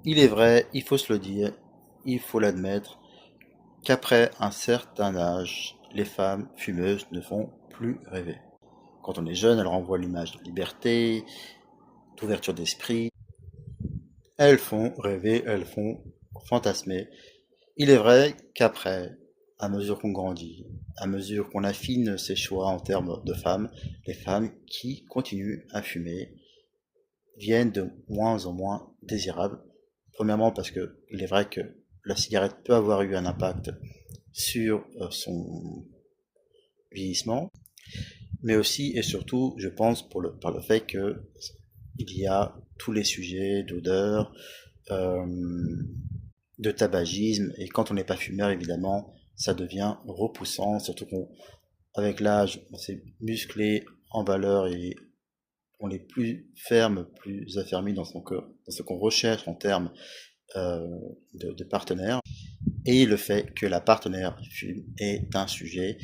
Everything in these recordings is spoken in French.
Il est vrai, il faut se le dire, il faut l'admettre, qu'après un certain âge, les femmes fumeuses ne font plus rêver. Quand on est jeune, elles renvoient l'image de liberté, d'ouverture d'esprit. Elles font rêver, elles font fantasmer. Il est vrai qu'après, à mesure qu'on grandit, à mesure qu'on affine ses choix en termes de femmes, les femmes qui continuent à fumer viennent de moins en moins désirables. Premièrement parce que il est vrai que la cigarette peut avoir eu un impact sur son vieillissement, mais aussi et surtout, je pense, par le fait que il y a tous les sujets d'odeur, euh, de tabagisme, et quand on n'est pas fumeur, évidemment, ça devient repoussant, surtout qu'avec l'âge, on s'est musclé en valeur et on est plus ferme, plus affermi dans ce qu'on recherche en termes euh, de partenaire. Et le fait que la partenaire fume est un sujet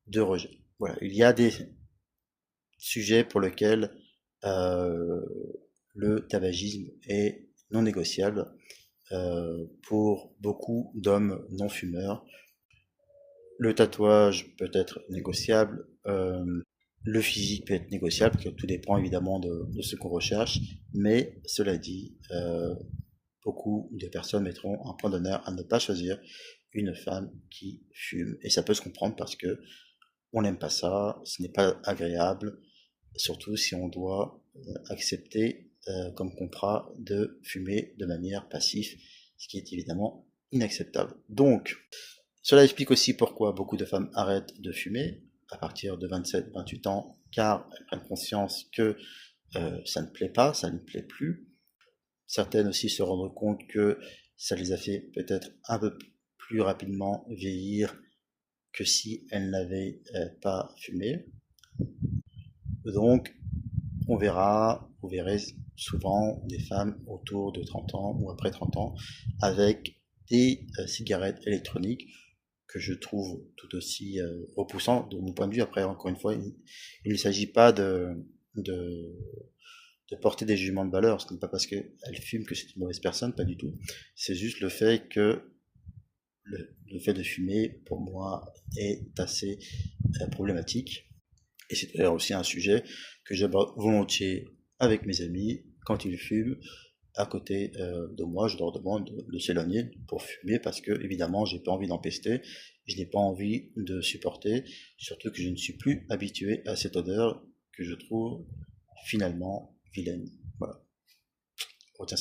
de rejet. Voilà, il y a des sujets pour lesquels euh, le tabagisme est non négociable pour beaucoup d'hommes non fumeurs. Le tatouage peut être négociable, le physique peut être négociable, que tout dépend évidemment de ce qu'on recherche, mais cela dit, beaucoup de personnes mettront un point d'honneur à ne pas choisir une femme qui fume. Et ça peut se comprendre parce que on n'aime pas ça, ce n'est pas agréable, surtout si on doit accepter comme contrat de fumer de manière passive, ce qui est évidemment inacceptable. Donc, cela explique aussi pourquoi beaucoup de femmes arrêtent de fumer à partir de 27-28 ans, car elles prennent conscience que ça ne plaît pas, ça ne plaît plus. Certaines aussi se rendent compte que ça les a fait peut-être un peu plus rapidement vieillir que si elles n'avaient pas fumé. Donc, vous verrez souvent des femmes autour de 30 ans ou après 30 ans avec des cigarettes électroniques que je trouve tout aussi repoussant de mon point de vue. Après, encore une fois, il ne s'agit pas de, de porter des jugements de valeur. Ce n'est pas parce qu'elle fume que c'est une mauvaise personne, pas du tout. C'est juste le fait que le fait de fumer, pour moi, est assez problématique. Et c'est d'ailleurs aussi un sujet que j'aborde volontiers avec mes amis quand ils fument à côté de moi. Je leur demande de s'éloigner pour fumer parce que, évidemment, j'ai pas envie d'empester, je n'ai pas envie de supporter, surtout que je ne suis plus habitué à cette odeur que je trouve finalement vilaine. Voilà. Retiens